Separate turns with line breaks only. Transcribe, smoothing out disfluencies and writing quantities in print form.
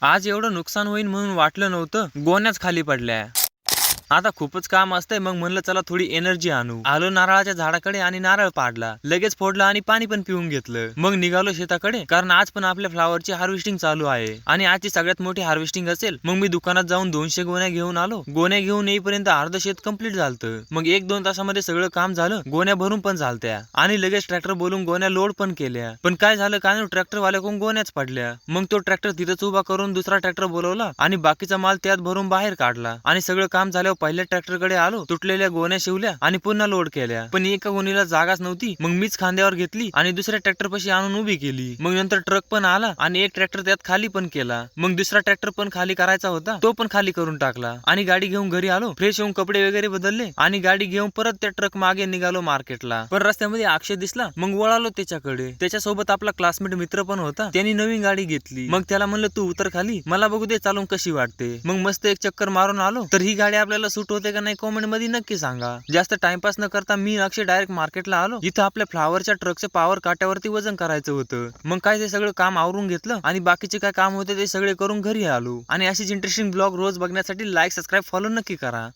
आज एवढं नुकसान होईल म्हणून वाटलं नव्हतं. गोण्याच खाली पडल्या. आता खूपच काम असतंय, मग म्हणलं चला थोडी एनर्जी आणू. आलो नारळाच्या झाडाकडे आणि नारळ पाडला, लगेच फोडला आणि पाणी पण पिऊन घेतलं. मग निघालो शेताकडे, कारण आज पण आपल्या फ्लावरची हार्वेस्टिंग चालू आहे आणि आजची सगळ्यात मोठी हार्वेस्टिंग असेल. मग मी दुकानात जाऊन 200 गोण्या घेऊन आलो. गोण्या घेऊन येईपर्यंत अर्ध शेत कंप्लीट झालतं. मग 1-2 तासामध्ये सगळं काम झालं. गोण्या भरून पण झालत्या आणि लगेच ट्रॅक्टर बोलून गोण्या लोड पण केल्या. पण काय झालं काय ट्रॅक्टर वाल्याकडून गोण्याच पडल्या. मग तो ट्रॅक्टर तिथंच उभा करून दुसरा ट्रॅक्टर बोलवला आणि बाकीचा माल त्यात भरून बाहेर काढला. आणि सगळं काम झाल्यावर पहिल्या ट्रॅक्टर कडे आलो, तुटलेल्या गोण्या शिवल्या आणि पुन्हा लोड केल्या. पण एका गोणीला जागाच नव्हती. मग मीच खांद्यावर घेतली आणि दुसऱ्या ट्रॅक्टर पाशी आणून उभी केली. मग नंतर ट्रक पण आला आणि एक ट्रॅक्टर त्यात खाली पण केला. मग दुसरा ट्रॅक्टर पण खाली करायचा होता, तो पण खाली करून टाकला आणि गाडी घेऊन घरी आलो. फ्रेश होऊन कपडे वगैरे बदलले आणि गाडी घेऊन परत त्या ट्रक मागे निघालो मार्केटला. पण रस्त्यामध्ये अक्षय दिसला, मग वळालो त्याच्याकडे. त्याच्यासोबत आपला क्लासमेट मित्र पण होता, त्यांनी नवीन गाडी घेतली. मग त्याला म्हणलं तू उतर खाली, मला बघू दे चालून कशी वाटते. मग मस्त एक चक्कर मारून आलो. तर ही गाडी आपल्याला सूट होते का नाही कमेंट मध्ये नक्की सांगा. जास्त टाइमपास न करता मी अक्षय डायरेक्ट मार्केटला आलो. इथं आपल्या फ्लावरच्या ट्रकचं पॉवर काट्यावरती वजन करायचं होतं. मग काय ते सगळं काम आवरून घेतलं आणि बाकीचे काय काम होते ते सगळे करून घरी आलो. आणि अशीच इंटरेस्टिंग ब्लॉग रोज बघण्यासाठी लाईक, सबस्क्राईब, फॉलो नक्की करा.